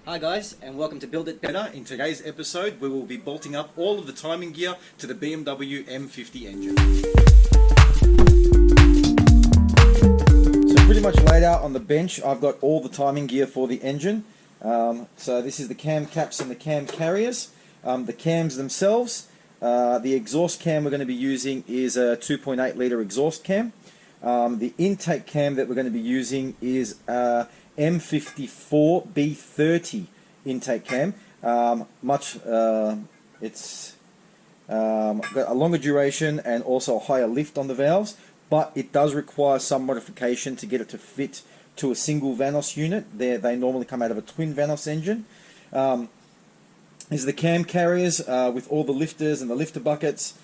Hi guys, and welcome to Build It Better. In today's episode, we will be bolting up all of the timing gear to the BMW M50 engine. So pretty much laid out on the bench, I've got all the timing gear for the engine. So this is the cam caps and the cam carriers. The cams themselves, the exhaust cam we're going to be using is a 2.8 litre exhaust cam. The intake cam that we're going to be using is M54 B30 intake cam. It's got a longer duration and also a higher lift on the valves, but it does require some modification to get it to fit to a single vanos unit. They normally come out of a twin vanos engine. These are the cam carriers with all the lifters and the lifter buckets.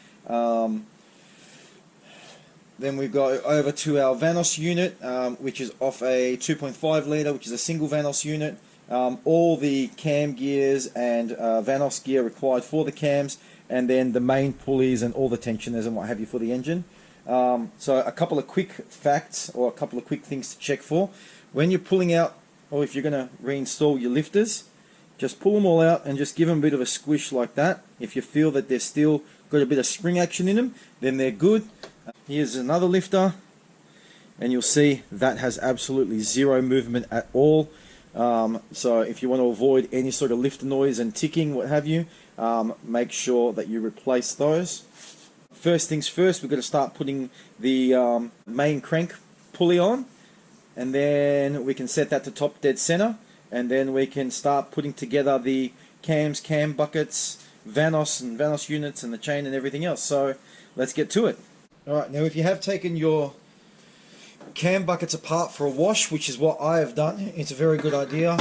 Then we go over to our vanos unit, which is off a 2.5 litre, which is a single vanos unit. All the cam gears and vanos gear required for the cams, and then the main pulleys and all the tensioners and what have you for the engine. So a couple of quick facts, or a couple of quick things to check for. When you're pulling out, or if you're going to reinstall your lifters, just pull them all out and just give them a bit of a squish like that. If you feel that they're still got a bit of spring action in them, then they're good. Here's another lifter, and you'll see that has absolutely zero movement at all. So if you want to avoid any sort of lifter noise and ticking, what have you, make sure that you replace those. First things first, we've got to start putting the main crank pulley on, and then we can set that to top dead center, and then we can start putting together the cams, cam buckets, vanos and vanos units and the chain and everything else. So let's get to it. Alright, now if you have taken your cam buckets apart for a wash, which is what I have done, it's a very good idea.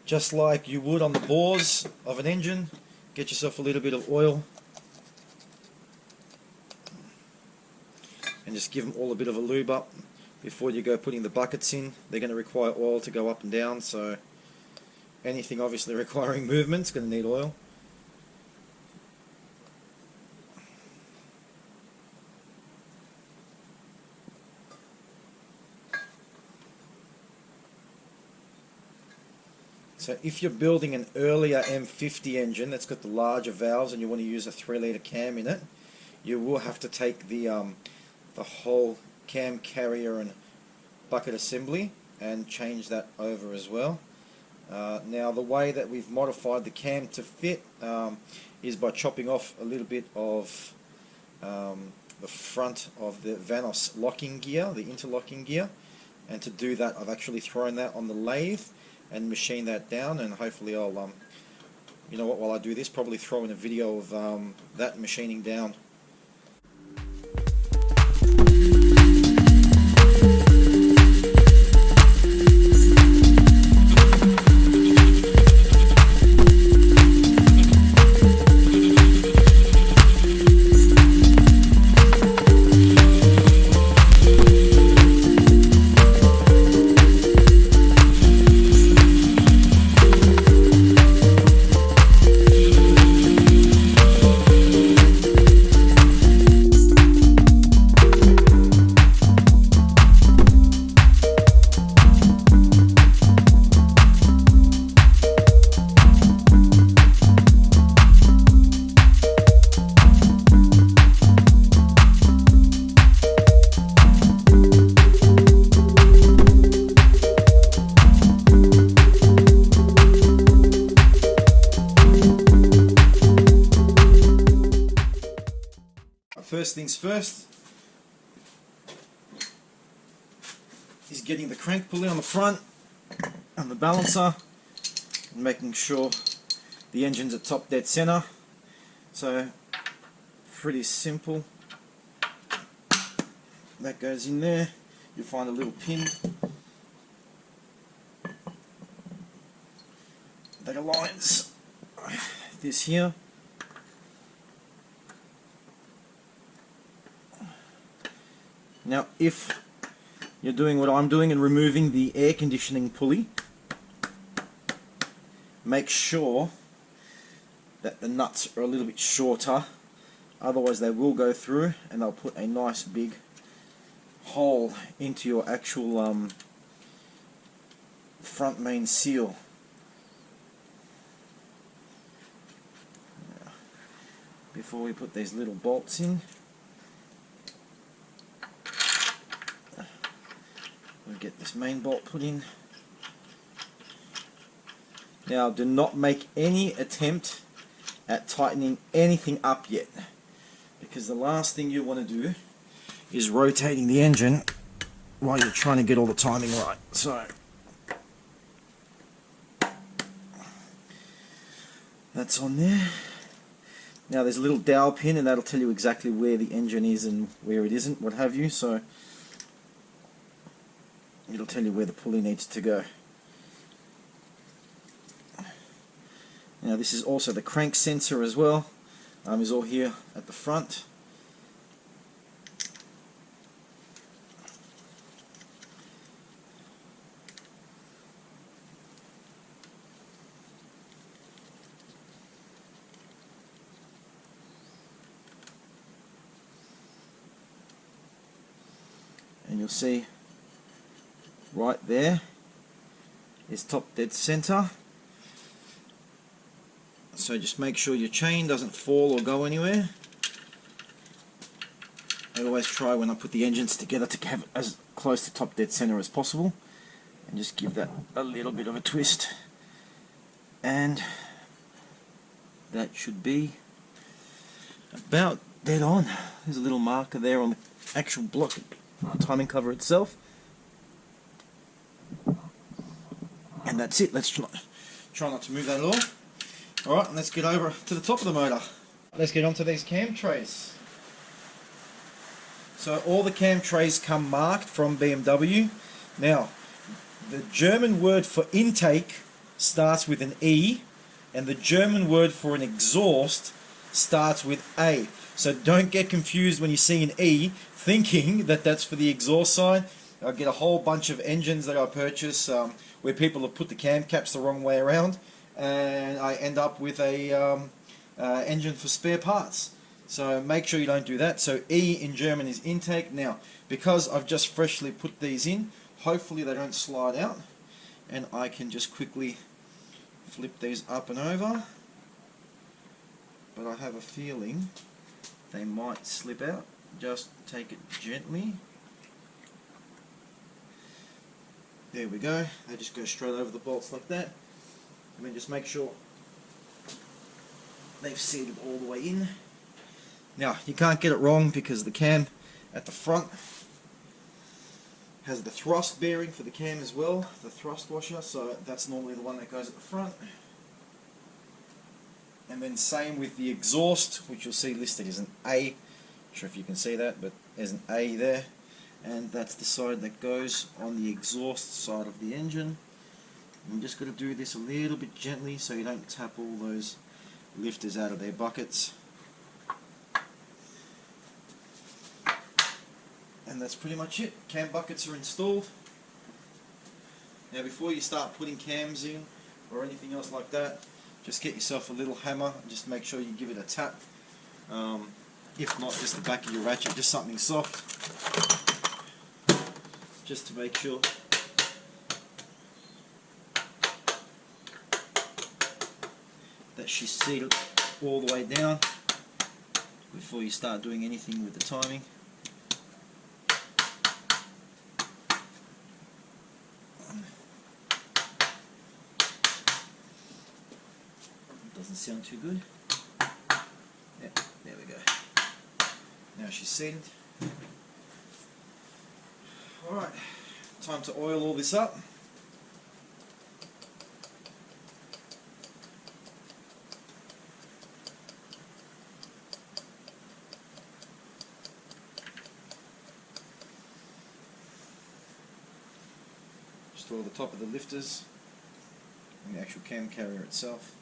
Just like you would on the bores of an engine, get yourself a little bit of oil and just give them all a bit of a lube up before you go putting the buckets in. They're going to require oil to go up and down, so anything obviously requiring movement is going to need oil. So if you're building an earlier M50 engine that's got the larger valves and you want to use a 3 litre cam in it, you will have to take the whole cam carrier and bucket assembly and change that over as well. Now the way that we've modified the cam to fit is by chopping off a little bit of the front of the vanos locking gear, the interlocking gear, and to do that I've actually thrown that on the lathe and machine that down, and hopefully I'll, you know what, while I do this, probably throw in a video of that machining down. First things first is getting the crank pulley on the front and the balancer and making sure the engine's at top dead center. So pretty simple. That goes in there. You'll find a little pin that aligns this here. Now if you're doing what I'm doing and removing the air conditioning pulley, make sure that the nuts are a little bit shorter, otherwise they will go through and they'll put a nice big hole into your actual front main seal. before we put these little bolts in. We'll get this main bolt put in. Now do not make any attempt at tightening anything up yet, because the last thing you want to do is rotating the engine while you're trying to get all the timing right. So that's on there. Now there's a little dowel pin, and that'll tell you exactly where the engine is and where it isn't, what have you. So it'll tell you where the pulley needs to go. Now this is also the crank sensor as well. Is all here at the front. And you'll see right there is top dead center. So just make sure your chain doesn't fall or go anywhere. I always try when I put the engines together to have it as close to top dead center as possible, and just give that a little bit of a twist, and that should be about dead on. There's a little marker there on the actual block timing cover itself, and that's it. Let's try not to move that at all. Alright, let's get over to the top of the motor. Let's get onto these cam trays. So all the cam trays come marked from BMW. Now, the German word for intake starts with an E, and the German word for an exhaust starts with A. So don't get confused when you see an E thinking that that's for the exhaust side. I get a whole bunch of engines that I purchase where people have put the cam caps the wrong way around, and I end up with a engine for spare parts. So make sure you don't do that. So E in German is intake. Now, because I've just freshly put these in, hopefully they don't slide out, and I can just quickly flip these up and over, but I have a feeling they might slip out. Just take it gently. There we go. They just go straight over the bolts like that. And then just make sure they've seated all the way in. Now, you can't get it wrong because the cam at the front has the thrust bearing for the cam as well, the thrust washer, so that's normally the one that goes at the front. And then same with the exhaust, which you'll see listed as an A. Not sure if you can see that, but there's an A there. And that's the side that goes on the exhaust side of the engine. And you just got to do this a little bit gently so you don't tap all those lifters out of their buckets. And that's pretty much it. Cam buckets are installed. Now before you start putting cams in or anything else like that, just get yourself a little hammer and just make sure you give it a tap. If not, just the back of your ratchet, just something soft, just to make sure that she's seated all the way down before you start doing anything with the timing. Doesn't sound too good. Yeah, there we go. Now she's seated. Alright, time to oil all this up. Just oil the top of the lifters and the actual cam carrier itself.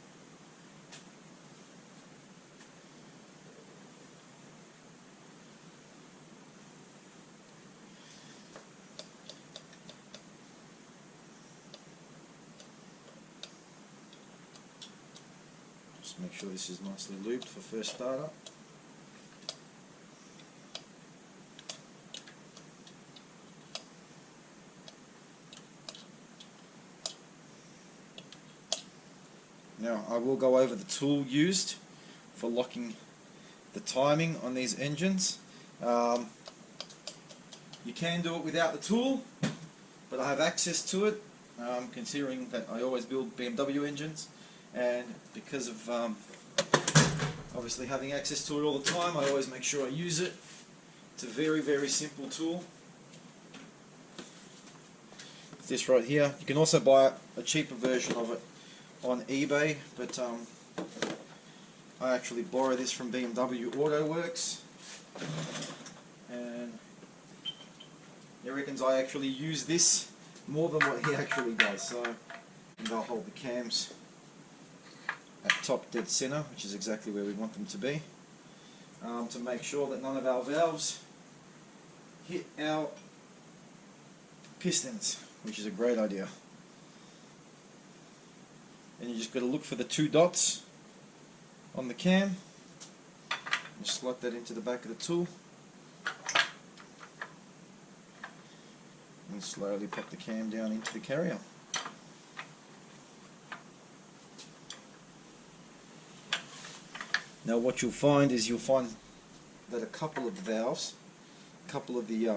Make sure this is nicely lubed for first startup. Now I will go over the tool used for locking the timing on these engines. You can do it without the tool, but I have access to it, considering that I always build BMW engines, and because of obviously having access to it all the time, I always make sure I use it. It's a very, very simple tool. It's this right here. You can also buy a cheaper version of it on eBay, but I actually borrow this from BMW Auto Works, and he reckons I actually use this more than what he actually does. So, and I'll hold the cams at top dead center, which is exactly where we want them to be, to make sure that none of our valves hit our pistons, which is a great idea. And you just got to look for the 2 dots on the cam and slot that into the back of the tool, and slowly pop the cam down into the carrier. Now what you'll find is that a couple of the valves, a couple of the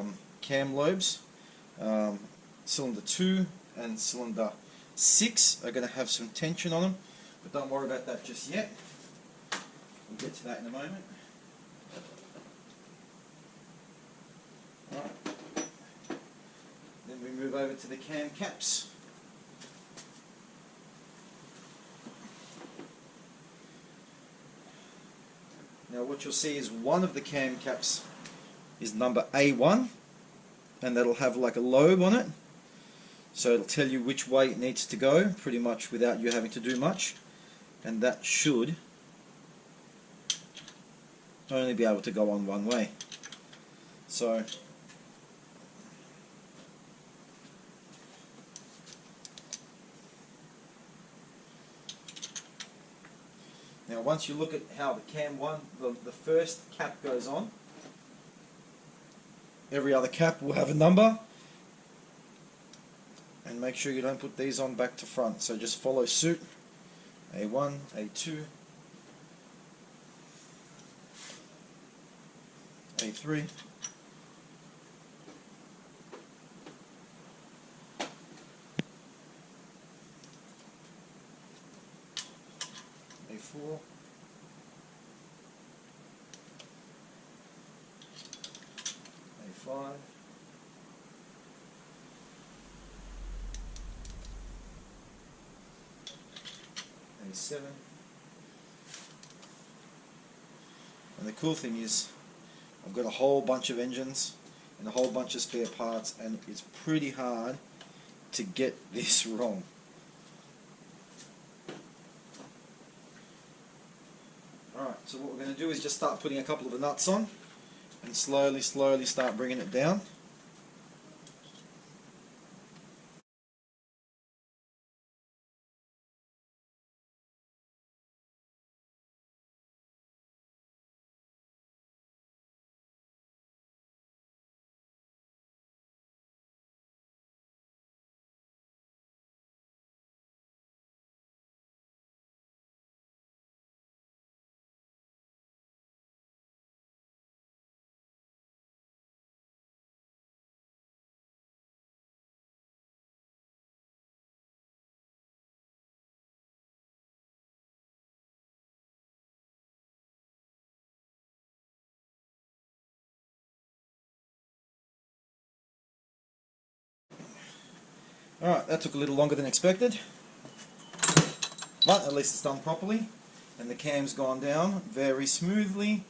cam lobes, cylinder 2 and cylinder 6 are going to have some tension on them, but don't worry about that just yet. We'll get to that in a moment. Alright. Then we move over to the cam caps. Now what you'll see is one of the cam caps is number A1, and that'll have like a lobe on it, so it'll tell you which way it needs to go pretty much without you having to do much, and that should only be able to go on one way. So now once you look at how the cam 1, the first cap goes on, every other cap will have a number, and make sure you don't put these on back to front, so just follow suit. A1, A2, A3, A4, A5, A7. And the cool thing is I've got a whole bunch of engines and a whole bunch of spare parts, and it's pretty hard to get this wrong. Alright, so what we're going to do is just start putting a couple of the nuts on and slowly start bringing it down. Alright, that took a little longer than expected, but at least it's done properly, and the cam's gone down very smoothly,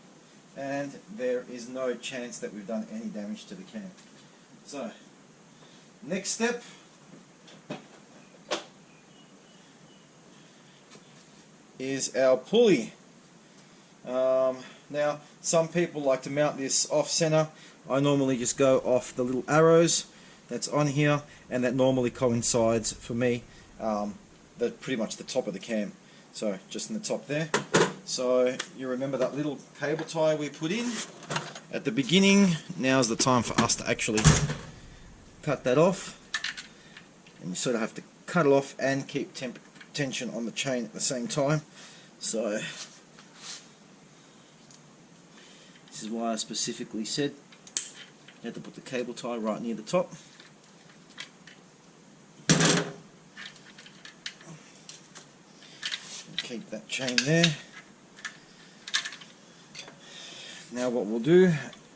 and there is no chance that we've done any damage to the cam. So, next step is our pulley. Now, some people like to mount this off center. I normally just go off the little arrows that's on here, and that normally coincides for me pretty much the top of the cam, so just in the top there. So you remember that little cable tie we put in at the beginning. Now's the time for us to actually cut that off, and you sort of have to cut it off and keep tension on the chain at the same time. So This is why I specifically said you had to put the cable tie right near the top. Keep that chain there. Now what we'll do,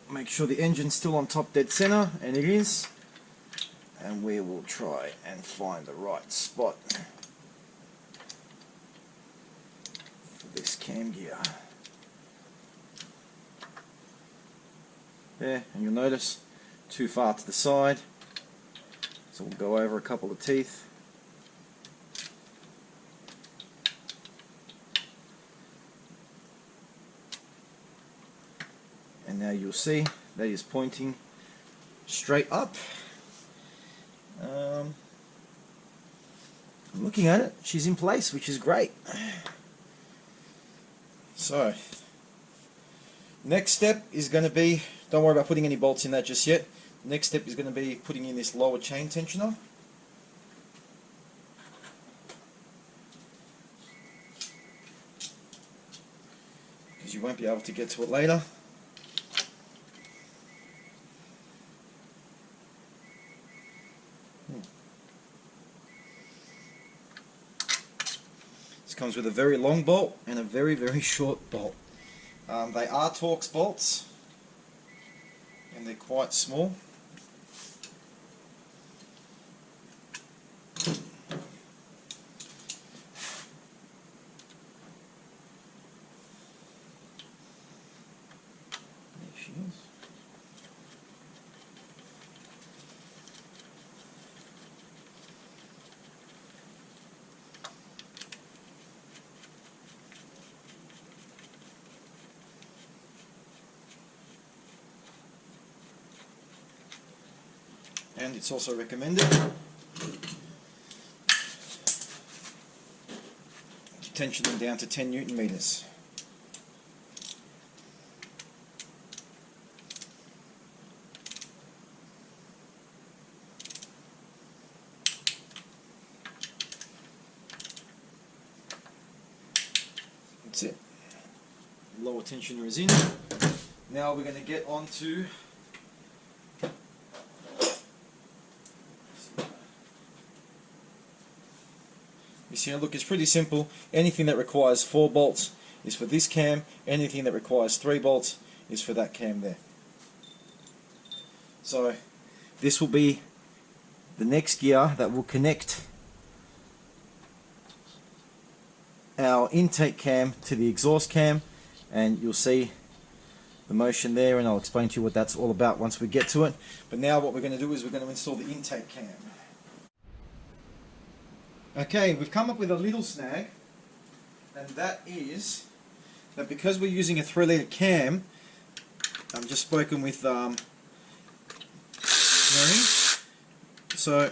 make sure the engine's still on top dead center, and it is, and we will try and find the right spot for this cam gear. There, and you'll notice too far to the side, so we'll go over a couple of teeth. And now you'll see that is pointing straight up. I'm looking at it, she's in place, which is great. So, next step is going to be, don't worry about putting any bolts in that just yet. Next step is going to be putting in this lower chain tensioner. Because you won't be able to get to it later. This comes with a very long bolt and a very, very short bolt. They are Torx bolts, and they're quite small. There she is. And it's also recommended to tension them down to 10 Newton meters. That's it. Lower tensioner is in. Now we're going to get on to you see, look, it's pretty simple. Anything that requires 4 bolts is for this cam. Anything that requires 3 bolts is for that cam there. So this will be the next gear that will connect our intake cam to the exhaust cam, and you'll see the motion there, and I'll explain to you what that's all about once we get to it. But now what we're going to do is we're going to install the intake cam. Okay, we've come up with a little snag, and that is that because we're using a 3-litre cam, I've just spoken with Mary, so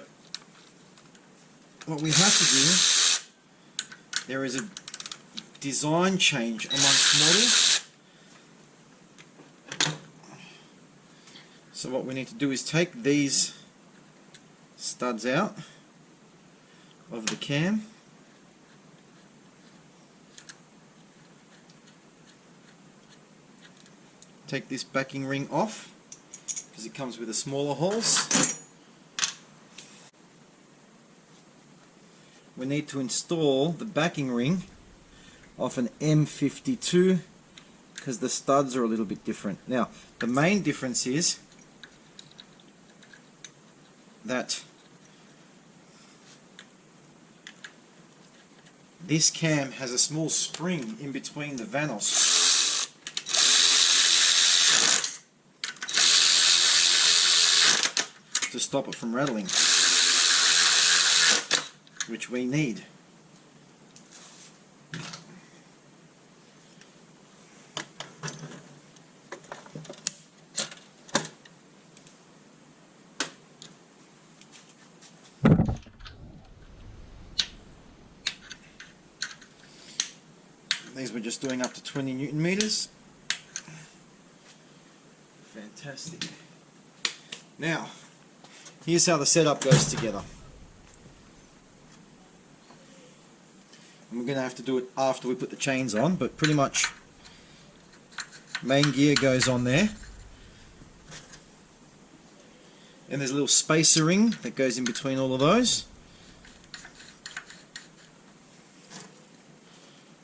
what we have to do, there is a design change amongst models. So what we need to do is take these studs out of the cam, take this backing ring off because it comes with a smaller holes. We need to install the backing ring of an M52 because the studs are a little bit different. Now the main difference is that this cam has a small spring in between the vanos. To stop it from rattling, which we need. These we're just doing up to 20 Newton meters. Fantastic. Now, here's how the setup goes together. And we're going to have to do it after we put the chains on, but pretty much main gear goes on there. And there's a little spacer ring that goes in between all of those.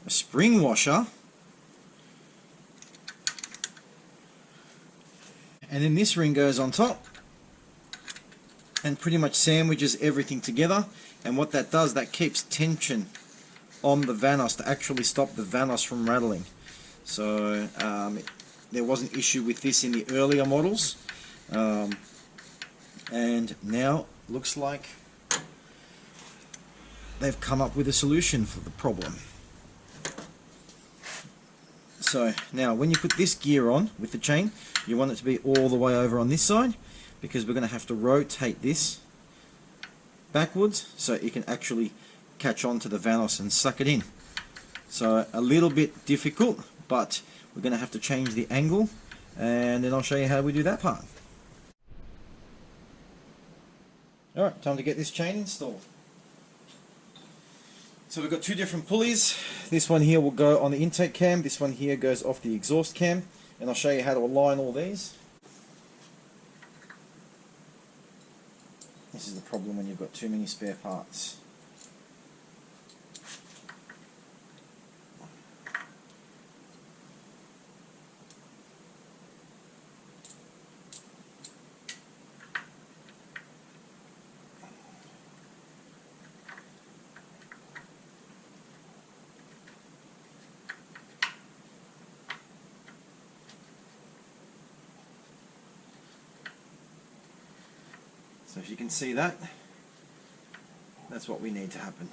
A spring washer. And then this ring goes on top and pretty much sandwiches everything together. And what that does, that keeps tension on the vanos to actually stop the vanos from rattling. So there was an issue with this in the earlier models. And now looks like they've come up with a solution for the problem. So now when you put this gear on with the chain, you want it to be all the way over on this side, because we're going to have to rotate this backwards so it can actually catch on to the vanos and suck it in. So a little bit difficult, but we're going to have to change the angle, and then I'll show you how we do that part. Alright, time to get this chain installed. So we've got two different pulleys. This one here will go on the intake cam, this one here goes off the exhaust cam, and I'll show you how to align all these. This is the problem when you've got too many spare parts. So if you can see that, that's what we need to happen.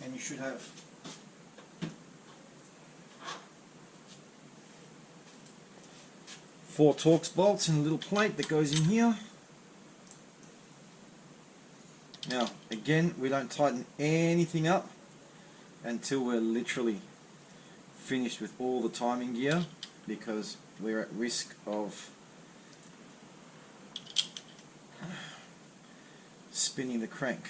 And you should have four Torx bolts and a little plate that goes in here. Now again, we don't tighten anything up until we're literally finished with all the timing gear, because we're at risk of spinning the crank.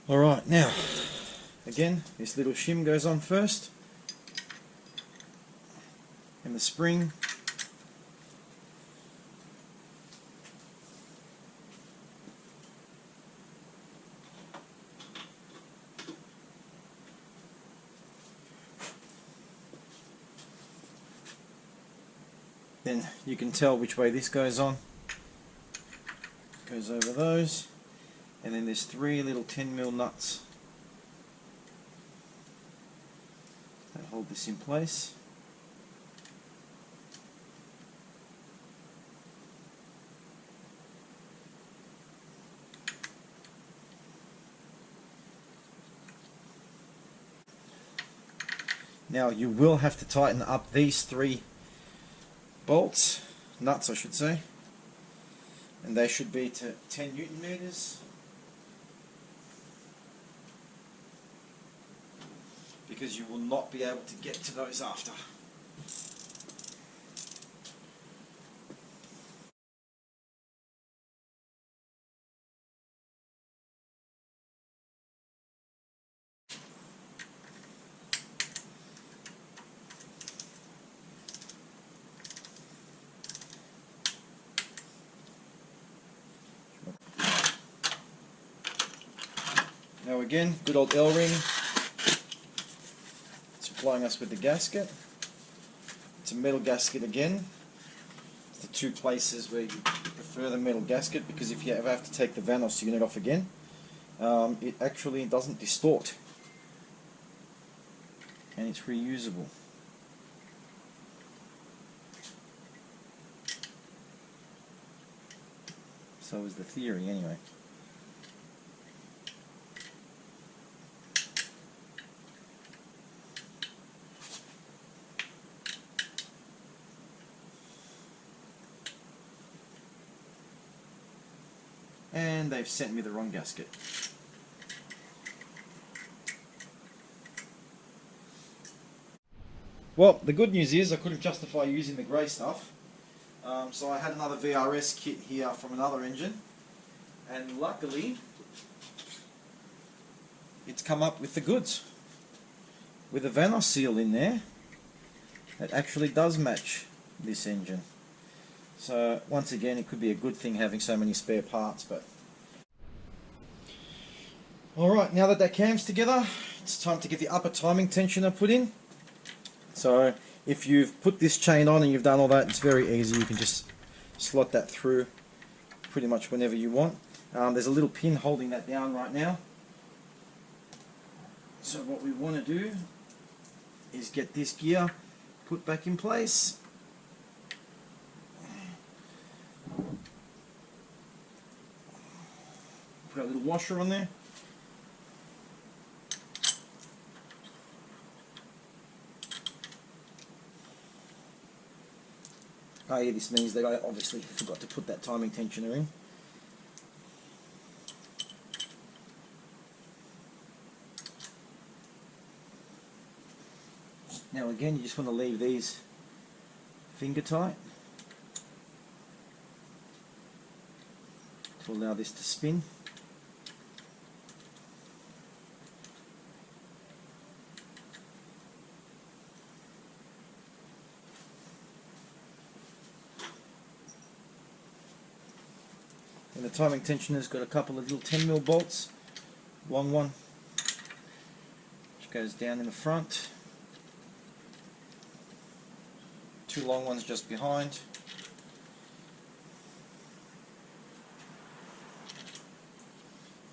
Alright, now, again, this little shim goes on first, and the spring. Then you can tell which way this goes on. Goes over those. And then there's three little 10mm nuts that hold this in place. Now you will have to tighten up these three bolts, nuts I should say, and they should be to 10 Newton meters. Because you will not be able to get to those after. Now again, good old L-ring. Supplying us with the gasket. It's a metal gasket again. It's the two places where you prefer the metal gasket, because if you ever have to take the vanos unit off again, it actually doesn't distort, and it's reusable. So is the theory anyway. and they've sent me the wrong gasket. Well, the good news is I couldn't justify using the grey stuff, so I had another VRS kit here from another engine, and luckily it's come up with the goods, with a vanos seal in there that actually does match this engine. So once again, it could be a good thing having so many spare parts. But alright, now that cam's together, it's time to get the upper timing tensioner put in. So if you've put this chain on and you've done all that, it's very easy. You can just slot that through pretty much whenever you want. There's a little pin holding that down right now. So what we want to do is get this gear put back in place. Put a little washer on there. Oh yeah, this means that I obviously forgot to put that timing tensioner in. Now again, you just want to leave these finger tight to allow this to spin. And the timing tensioner's got a couple of little 10mm bolts, long one which goes down in the front, two long ones just behind,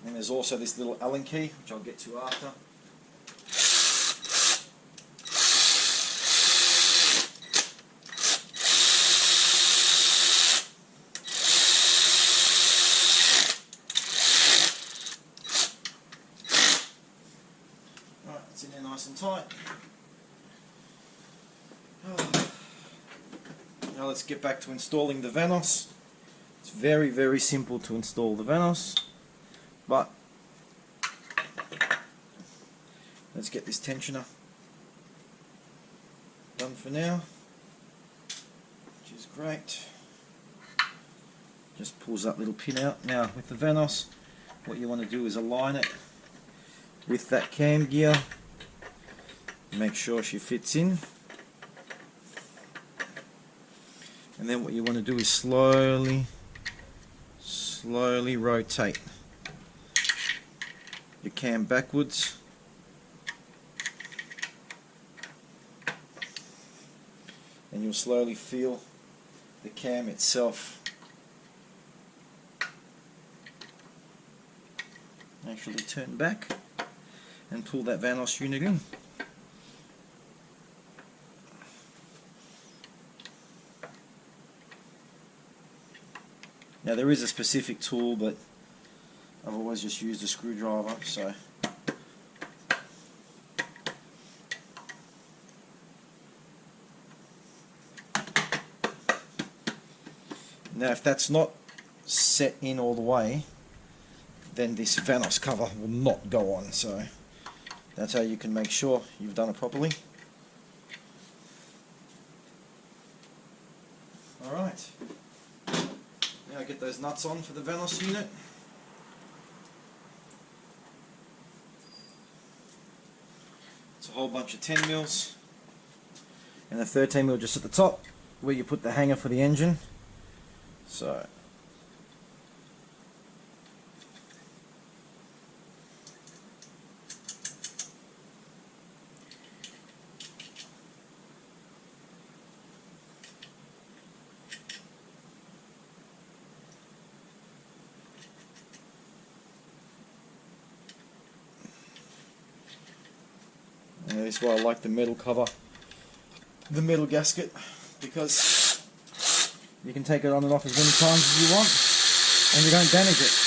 and there's also this little Allen key which I'll get to after. It's in there nice and tight. Now let's get back to installing the vanos. It's very, very simple to install the vanos, but let's get this tensioner done for now, which is great. Just pulls that little pin out. Now with the vanos, what you want to do is align it with that cam gear. Make sure she fits in, and then what you want to do is slowly rotate your cam backwards, and you'll slowly feel the cam itself actually turn back and pull that vanos unit in. Now there is a specific tool, but I've always just used a screwdriver, so now if that's not set in all the way, then this vanos cover will not go on, so that's how you can make sure you've done it properly. Alright. Now get those nuts on for the vanos unit. It's a whole bunch of 10mm and a 13mm just at the top where you put the hanger for the engine. So that's why I like the metal cover, the metal gasket, because you can take it on and off as many times as you want and you don't damage it.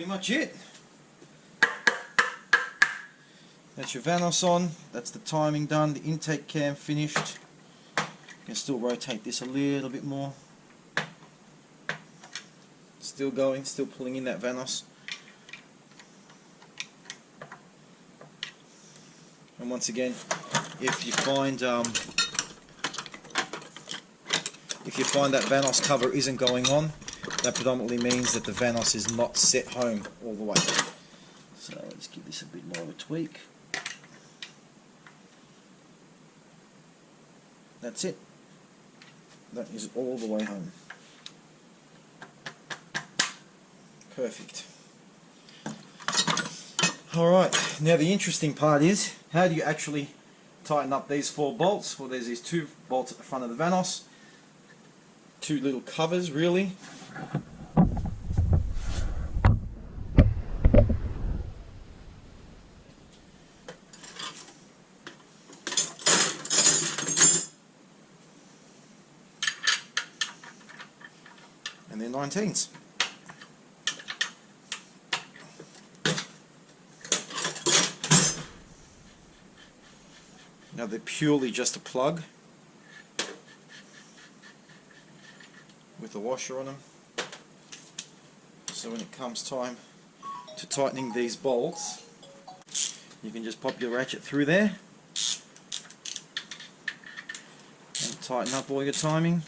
much it. That's your vanos on, that's the timing done, the intake cam finished. You can still rotate this a little bit more. Still going, still pulling in that vanos. And once again, if you find that vanos cover isn't going on, that predominantly means that the vanos is not set home all the way. So let's give this a bit more of a tweak. That's it. That is all the way home. Perfect. Alright, now the interesting part is, how do you actually tighten up these 4 bolts? Well, there's these 2 bolts at the front of the vanos. 2 little covers, really. And they're 19s. Now they're purely just a plug with a washer on them. So when it comes time to tightening these bolts, you can just pop your ratchet through there and tighten up all your timing.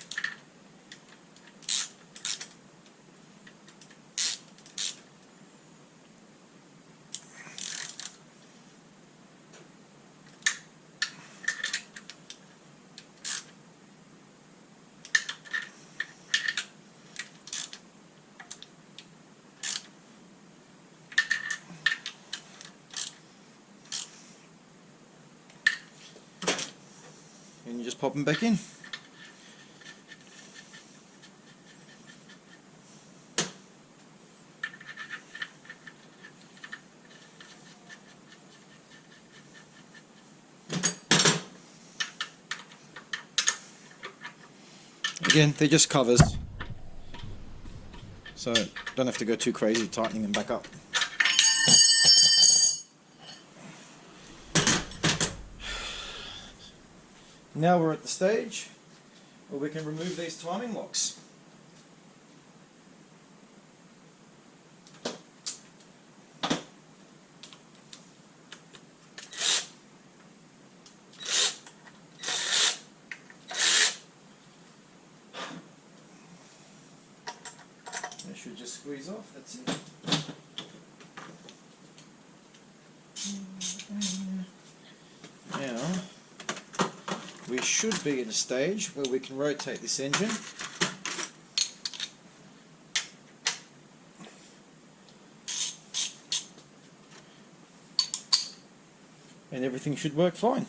And you just pop them back in. Again, they're just covers, so don't have to go too crazy tightening them back up. Now we're at the stage where we can remove these timing locks. They should just squeeze off, that's it. Now, we should be in a stage where we can rotate this engine. And everything should work fine.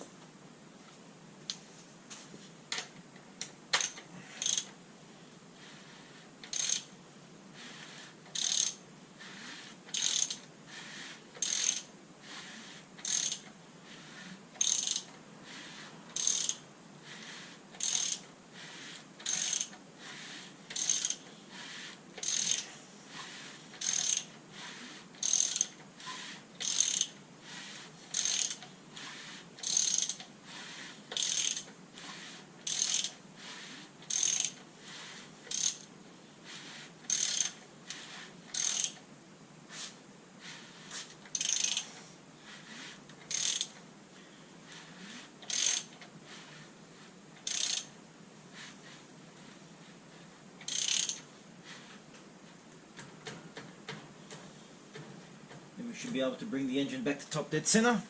We should be able to bring the engine back to top dead center.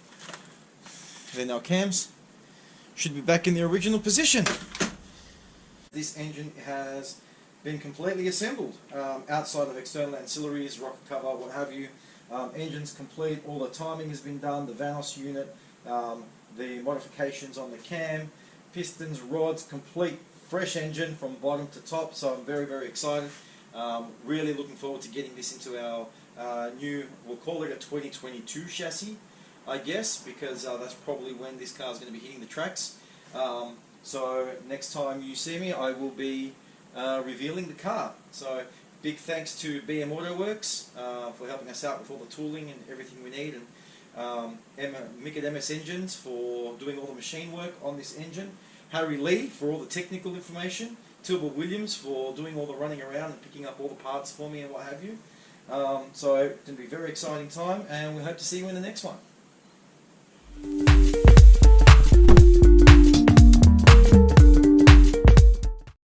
Then our cams should be back in the original position. This engine has been completely assembled, outside of external ancillaries, rocket cover, what have you. Engine's complete, all the timing has been done, the vanos unit, the modifications on the cam, pistons, rods, complete, fresh engine from bottom to top, so I'm very, very excited. Really looking forward to getting this into our new, we'll call it a 2022 chassis, I guess, because that's probably when this car is going to be hitting the tracks. So next time you see me, I will be revealing the car. So Big thanks to BM Auto Works for helping us out with all the tooling and everything we need, and Mick at MS Engines for doing all the machine work on this engine, Harry Lee for all the technical information, Tilba Williams for doing all the running around and picking up all the parts for me and what have you. So it's going to be a very exciting time, and we hope to see you in the next one.